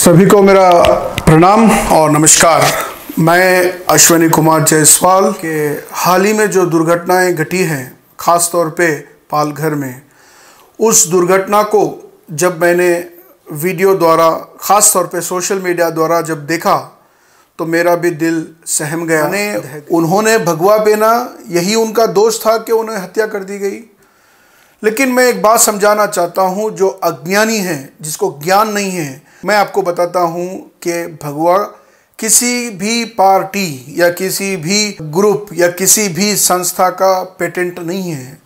सभी को मेरा प्रणाम और नमस्कार। मैं अश्विनी कुमार जायसवाल के हाल ही में जो दुर्घटनाएं घटी हैं, ख़ास तौर पे पालघर में, उस दुर्घटना को जब मैंने वीडियो द्वारा, ख़ास तौर पे सोशल मीडिया द्वारा जब देखा तो मेरा भी दिल सहम गया। उन्होंने भगवा पहना, यही उनका दोष था कि उन्हें हत्या कर दी गई। लेकिन मैं एक बात समझाना चाहता हूँ, जो अज्ञानी हैं, जिसको ज्ञान नहीं है, मैं आपको बताता हूँ कि भगवा किसी भी पार्टी या किसी भी ग्रुप या किसी भी संस्था का पेटेंट नहीं है।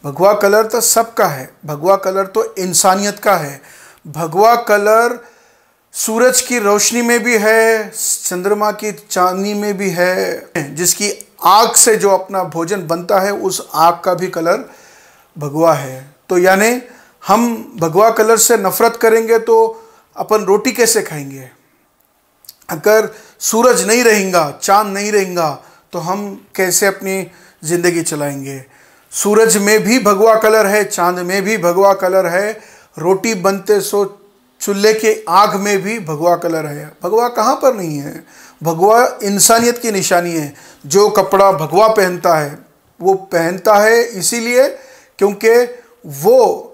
भगवा कलर तो सबका है, भगवा कलर तो इंसानियत का है। भगवा कलर सूरज की रोशनी में भी है, चंद्रमा की चांदनी में भी है। जिसकी आग से जो अपना भोजन बनता है, उस आग का भी कलर भगवा है। तो यानी हम भगवा कलर से नफरत करेंगे तो अपन रोटी कैसे खाएंगे? अगर सूरज नहीं रहेगा, चांद नहीं रहेगा, तो हम कैसे अपनी ज़िंदगी चलाएंगे? सूरज में भी भगवा कलर है, चांद में भी भगवा कलर है, रोटी बनते सो चूल्हे के आग में भी भगवा कलर है। भगवा कहाँ पर नहीं है? भगवा इंसानियत की निशानी है। जो कपड़ा भगवा पहनता है, वो पहनता है इसीलिए क्योंकि वो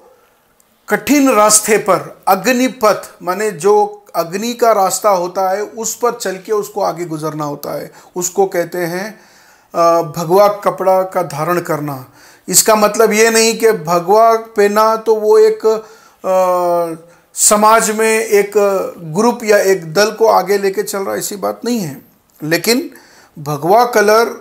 कठिन रास्ते पर, अग्निपथ माने जो अग्नि का रास्ता होता है, उस पर चल के उसको आगे गुजरना होता है। उसको कहते हैं भगवा कपड़ा का धारण करना। इसका मतलब ये नहीं कि भगवा पहना तो वो एक समाज में एक ग्रुप या एक दल को आगे लेके चल रहा है, ऐसी बात नहीं है। लेकिन भगवा कलर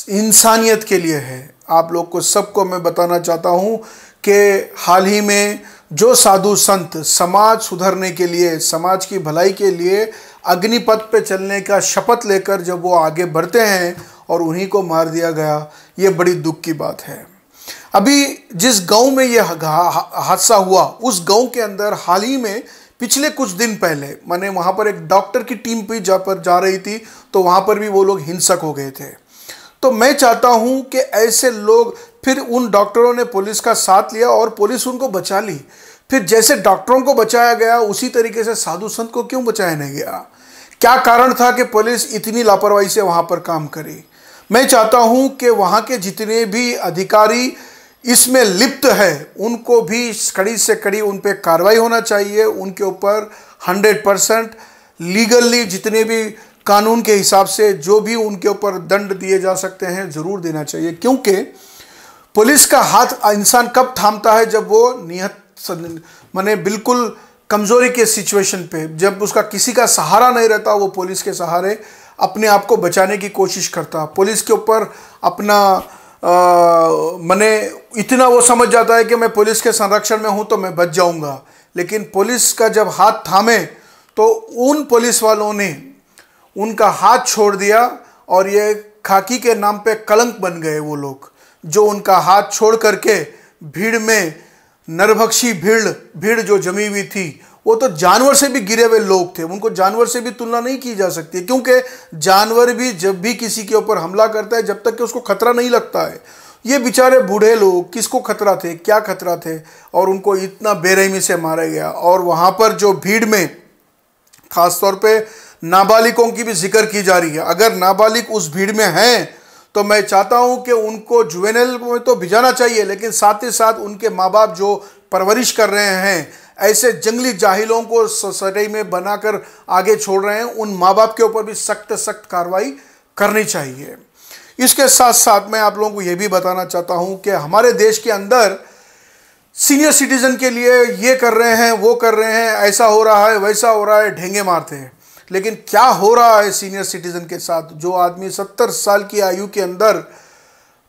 इंसानियत के लिए है। आप लोग को सबको मैं बताना चाहता हूँ कि हाल ही में जो साधु संत समाज सुधरने के लिए, समाज की भलाई के लिए अग्निपथ पे चलने का शपथ लेकर जब वो आगे बढ़ते हैं और उन्हीं को मार दिया गया, ये बड़ी दुख की बात है। अभी जिस गांव में ये हादसा हुआ, उस गांव के अंदर हाल ही में पिछले कुछ दिन पहले, माने वहाँ पर एक डॉक्टर की टीम भी जा रही थी, तो वहाँ पर भी वो लोग हिंसक हो गए थे। तो मैं चाहता हूं कि ऐसे लोग, फिर उन डॉक्टरों ने पुलिस का साथ लिया और पुलिस उनको बचा ली। फिर जैसे डॉक्टरों को बचाया गया, उसी तरीके से साधु संत को क्यों बचाया नहीं गया? क्या कारण था कि पुलिस इतनी लापरवाही से वहां पर काम करी? मैं चाहता हूं कि वहां के जितने भी अधिकारी इसमें लिप्त है, उनको भी कड़ी से कड़ी उन पर कार्रवाई होना चाहिए। उनके ऊपर 100% लीगली, जितने भी कानून के हिसाब से जो भी उनके ऊपर दंड दिए जा सकते हैं, ज़रूर देना चाहिए। क्योंकि पुलिस का हाथ इंसान कब थामता है? जब वो निहत माने बिल्कुल कमज़ोरी के सिचुएशन पे, जब उसका किसी का सहारा नहीं रहता, वो पुलिस के सहारे अपने आप को बचाने की कोशिश करता। पुलिस के ऊपर अपना माने इतना वो समझ जाता है कि मैं पुलिस के संरक्षण में हूँ तो मैं बच जाऊँगा। लेकिन पुलिस का जब हाथ थामे तो उन पुलिस वालों ने उनका हाथ छोड़ दिया और ये खाकी के नाम पे कलंक बन गए। वो लोग जो उनका हाथ छोड़ करके भीड़ में, नरभक्षी भीड़ जो जमी हुई थी, वो तो जानवर से भी गिरे हुए लोग थे। उनको जानवर से भी तुलना नहीं की जा सकती, क्योंकि जानवर भी जब भी किसी के ऊपर हमला करता है, जब तक कि उसको खतरा नहीं लगता है। ये बेचारे बूढ़े लोग, किसको खतरा थे, क्या खतरा थे, और उनको इतना बेरहमी से मारा गया। और वहाँ पर जो भीड़ में ख़ास तौर पर नाबालिगों की भी जिक्र की जा रही है। अगर नाबालिग उस भीड़ में हैं तो मैं चाहता हूं कि उनको जुवेनाइल में तो भिजाना चाहिए, लेकिन साथ ही साथ उनके माँ बाप जो परवरिश कर रहे हैं, ऐसे जंगली जाहिलों को सोसाइटी में बनाकर आगे छोड़ रहे हैं, उन माँ बाप के ऊपर भी सख्त कार्रवाई करनी चाहिए। इसके साथ साथ मैं आप लोगों को यह भी बताना चाहता हूँ कि हमारे देश के अंदर सीनियर सिटीजन के लिए ये कर रहे हैं, वो कर रहे हैं, ऐसा हो रहा है, वैसा हो रहा है, ढेंगे मारते हैं। लेकिन क्या हो रहा है सीनियर सिटीजन के साथ? जो आदमी 70 साल की आयु के अंदर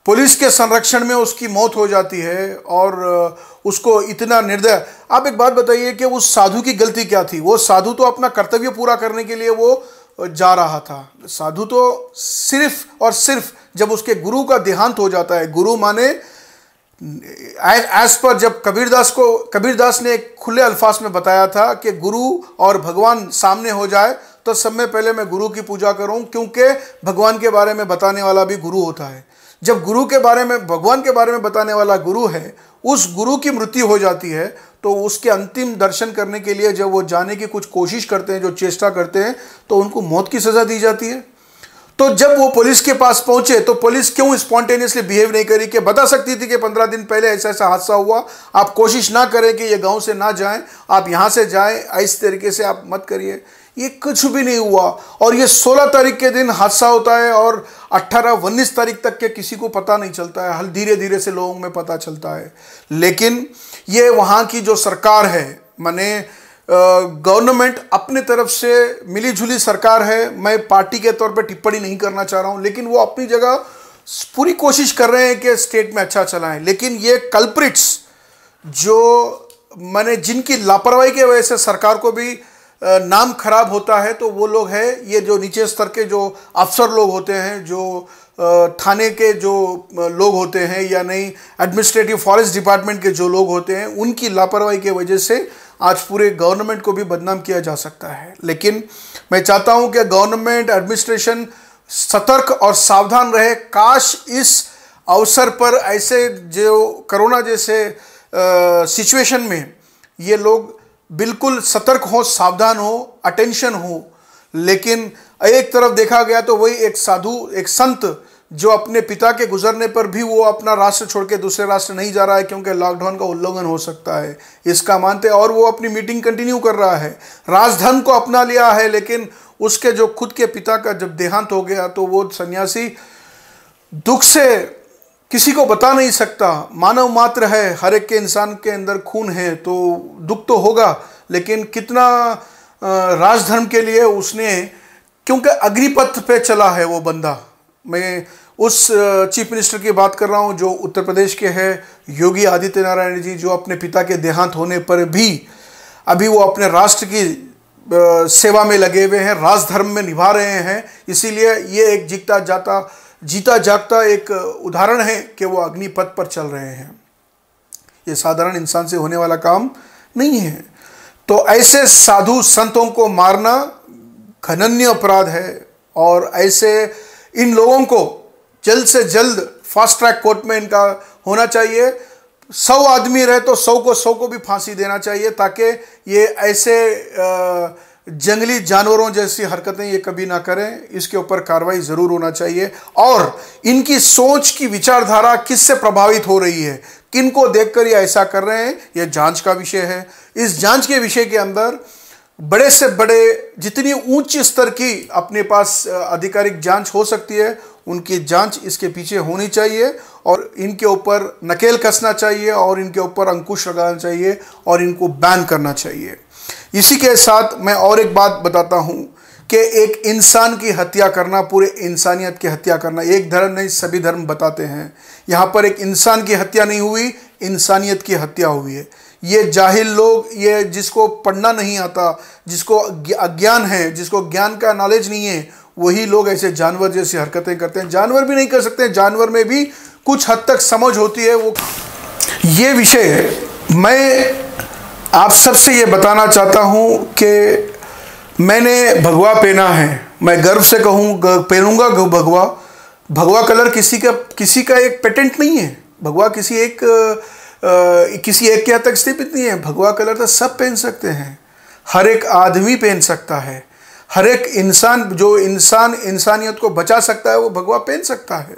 पुलिस के संरक्षण में उसकी मौत हो जाती है और उसको इतना निर्दय। आप एक बात बताइए कि उस साधु की गलती क्या थी? वो साधु तो अपना कर्तव्य पूरा करने के लिए वो जा रहा था। साधु तो सिर्फ और सिर्फ जब उसके गुरु का देहांत हो जाता है, गुरु माने एज पर जब कबीरदास ने एक खुले अल्फाज में बताया था कि गुरु और भगवान सामने हो जाए तो सब में पहले मैं गुरु की पूजा करूं, क्योंकि भगवान के बारे में बताने वाला भी गुरु होता है। जब गुरु के बारे में, भगवान के बारे में बताने वाला गुरु है, उस गुरु की मृत्यु हो जाती है तो उसके अंतिम दर्शन करने के लिए जब वो जाने की कुछ कोशिश करते हैं, जो चेष्टा करते हैं, तो उनको मौत की सज़ा दी जाती है। तो जब वो पुलिस के पास पहुंचे तो पुलिस क्यों स्पॉन्टेनियसली बिहेव नहीं करी कि बता सकती थी कि 15 दिन पहले ऐसा ऐसा हादसा हुआ, आप कोशिश ना करें कि ये गांव से ना जाएं, आप यहाँ से जाएं, इस तरीके से आप मत करिए। ये कुछ भी नहीं हुआ और ये 16 तारीख के दिन हादसा होता है और 18-19 तारीख तक के किसी को पता नहीं चलता है, हल धीरे धीरे से लोगों में पता चलता है। लेकिन ये वहाँ की जो सरकार है, माने गवर्नमेंट अपने तरफ से मिलीजुली सरकार है, मैं पार्टी के तौर पे टिप्पणी नहीं करना चाह रहा हूँ, लेकिन वो अपनी जगह पूरी कोशिश कर रहे हैं कि स्टेट में अच्छा चलाएं। लेकिन ये कल्प्रिट्स जो माने जिनकी लापरवाही की वजह से सरकार को भी नाम खराब होता है, तो वो लोग हैं, ये जो नीचे स्तर के जो अफसर लोग होते हैं, जो थाने के जो लोग होते हैं या नहीं एडमिनिस्ट्रेटिव फॉरेस्ट डिपार्टमेंट के जो लोग होते हैं, उनकी लापरवाही की वजह से आज पूरे गवर्नमेंट को भी बदनाम किया जा सकता है। लेकिन मैं चाहता हूं कि गवर्नमेंट एडमिनिस्ट्रेशन सतर्क और सावधान रहे। काश इस अवसर पर ऐसे जो कोरोना जैसे सिचुएशन में ये लोग बिल्कुल सतर्क हो, सावधान हो, अटेंशन हो। लेकिन एक तरफ देखा गया तो वही एक साधु, एक संत जो अपने पिता के गुजरने पर भी वो अपना राष्ट्र छोड़ के दूसरे राष्ट्र नहीं जा रहा है क्योंकि लॉकडाउन का उल्लंघन हो सकता है, इसका मानते, और वो अपनी मीटिंग कंटिन्यू कर रहा है, राजधर्म को अपना लिया है। लेकिन उसके जो खुद के पिता का जब देहांत हो गया तो वो सन्यासी दुख से किसी को बता नहीं सकता। मानव मात्र है, हर एक के इंसान के अंदर खून है, तो दुख तो होगा, लेकिन कितना राजधर्म के लिए उसने, क्योंकि अग्निपथ पे चला है वो बंदा। मैं उस चीफ मिनिस्टर की बात कर रहा हूँ जो उत्तर प्रदेश के हैं, योगी आदित्य नारायण जी, जो अपने पिता के देहांत होने पर भी अभी वो अपने राष्ट्र की सेवा में लगे हुए हैं, राजधर्म में निभा रहे हैं। इसीलिए ये एक जीता जागता एक उदाहरण है कि वो अग्निपथ पर चल रहे हैं। ये साधारण इंसान से होने वाला काम नहीं है। तो ऐसे साधु संतों को मारना घृण्य अपराध है और ऐसे इन लोगों को जल्द से जल्द फास्ट ट्रैक कोर्ट में इनका होना चाहिए। 100 आदमी रहे तो 100 को भी फांसी देना चाहिए, ताकि ये ऐसे जंगली जानवरों जैसी हरकतें ये कभी ना करें। इसके ऊपर कार्रवाई ज़रूर होना चाहिए। और इनकी सोच की विचारधारा किससे प्रभावित हो रही है, किन को देखकर ये ऐसा कर रहे हैं, ये जांच का विषय है। इस जांच के विषय के अंदर बड़े से बड़े जितनी ऊंच स्तर की अपने पास आधिकारिक जांच हो सकती है, उनकी जांच इसके पीछे होनी चाहिए और इनके ऊपर नकेल कसना चाहिए और इनके ऊपर अंकुश लगाना चाहिए और इनको बैन करना चाहिए। इसी के साथ मैं और एक बात बताता हूं कि एक इंसान की हत्या करना, पूरे इंसानियत की हत्या करना, एक धर्म नहीं सभी धर्म बताते हैं। यहाँ पर एक इंसान की हत्या नहीं हुई, इंसानियत की हत्या हुई है। ये जाहिल लोग, ये जिसको पढ़ना नहीं आता, जिसको अज्ञान है, जिसको ज्ञान का नॉलेज नहीं है, वही लोग ऐसे जानवर जैसी हरकतें करते हैं। जानवर भी नहीं कर सकते, जानवर में भी कुछ हद तक समझ होती है। वो ये विषय मैं आप सबसे ये बताना चाहता हूँ कि मैंने भगवा पहना है, मैं गर्व से कहूँ पहनूंगा भगवा। भगवा कलर किसी का एक पेटेंट नहीं है। भगवा किसी एक के हद तक सीमित नहीं है। भगवा कलर तो सब पहन सकते हैं, हर एक आदमी पहन सकता है। हर एक इंसान जो इंसानियत को बचा सकता है वो भगवा पहन सकता है।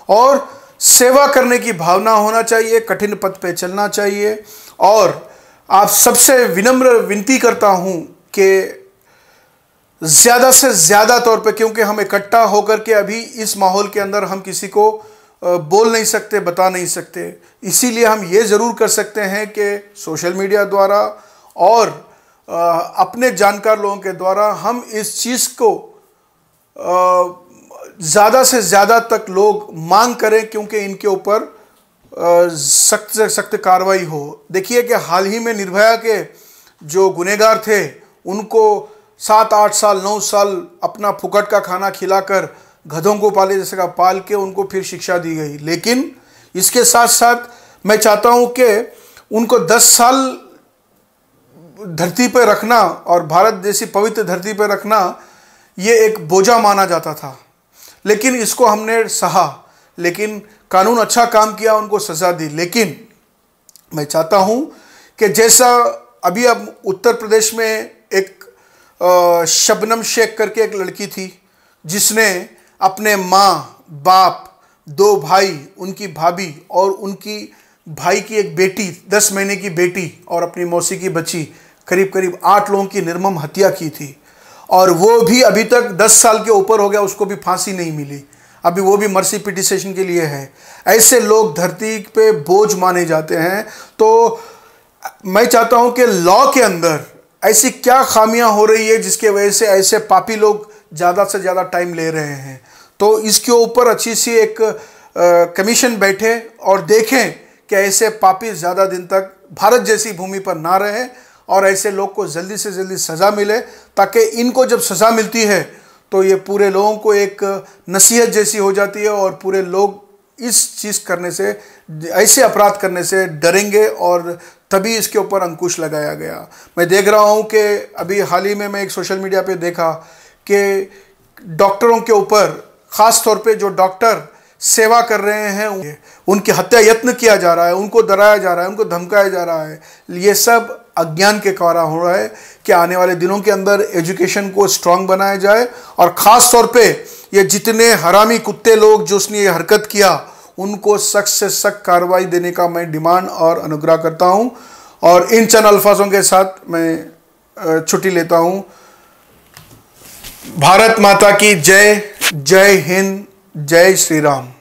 और सेवा करने की भावना होना चाहिए, कठिन पथ पे चलना चाहिए। और आप सबसे विनम्र विनती करता हूँ कि ज़्यादा से ज़्यादा तौर पे, क्योंकि हम इकट्ठा होकर के अभी इस माहौल के अंदर हम किसी को बोल नहीं सकते, बता नहीं सकते, इसीलिए हम ये ज़रूर कर सकते हैं कि सोशल मीडिया द्वारा और अपने जानकार लोगों के द्वारा हम इस चीज़ को ज़्यादा से ज़्यादा तक लोग मांग करें, क्योंकि इनके ऊपर सख्त से सख्त कार्रवाई हो। देखिए कि हाल ही में निर्भया के जो गुनहगार थे उनको 7-8 साल 9 साल अपना फुकट का खाना खिलाकर गधों को पाले जैसे का पाल के उनको फिर शिक्षा दी गई। लेकिन इसके साथ साथ मैं चाहता हूं कि उनको 10 साल धरती पर रखना और भारत जैसी पवित्र धरती पर रखना ये एक बोझा माना जाता था। लेकिन इसको हमने सहा, लेकिन कानून अच्छा काम किया, उनको सज़ा दी। लेकिन मैं चाहता हूं कि जैसा अभी अब उत्तर प्रदेश में एक शबनम शेख करके एक लड़की थी जिसने अपने माँ बाप, 2 भाई, उनकी भाभी और उनकी भाई की एक बेटी, 10 महीने की बेटी और अपनी मौसी की बच्ची, करीब करीब 8 लोगों की निर्मम हत्या की थी। और वो भी अभी तक 10 साल के ऊपर हो गया, उसको भी फांसी नहीं मिली, अभी वो भी मर्सी पिटिशन के लिए है। ऐसे लोग धरती पे बोझ माने जाते हैं। तो मैं चाहता हूं कि लॉ के अंदर ऐसी क्या खामियां हो रही है जिसके वजह से ऐसे पापी लोग ज़्यादा से ज़्यादा टाइम ले रहे हैं। तो इसके ऊपर अच्छी सी एक कमीशन बैठे और देखें कि ऐसे पापी ज़्यादा दिन तक भारत जैसी भूमि पर ना रहें और ऐसे लोग को जल्दी से जल्दी सज़ा मिले, ताकि इनको जब सज़ा मिलती है तो ये पूरे लोगों को एक नसीहत जैसी हो जाती है और पूरे लोग इस चीज़ करने से, ऐसे अपराध करने से डरेंगे और तभी इसके ऊपर अंकुश लगाया गया। मैं देख रहा हूँ कि अभी हाल ही में मैं एक सोशल मीडिया पे देखा कि डॉक्टरों के ऊपर, ख़ास तौर पे जो डॉक्टर सेवा कर रहे हैं, उनकी हत्या यत्न किया जा रहा है, उनको डराया जा रहा है, उनको धमकाया जा रहा है। ये सब अज्ञान के कारण हो रहा है कि आने वाले दिनों के अंदर एजुकेशन को स्ट्रांग बनाया जाए और ख़ास तौर पे ये जितने हरामी कुत्ते लोग जो उसने ये हरकत किया उनको सख्त से सख्त कार्रवाई देने का मैं डिमांड और अनुग्रह करता हूं। और इन चंद अल्फाजों के साथ मैं छुट्टी लेता हूं। भारत माता की जय, जय हिंद, जय श्री राम।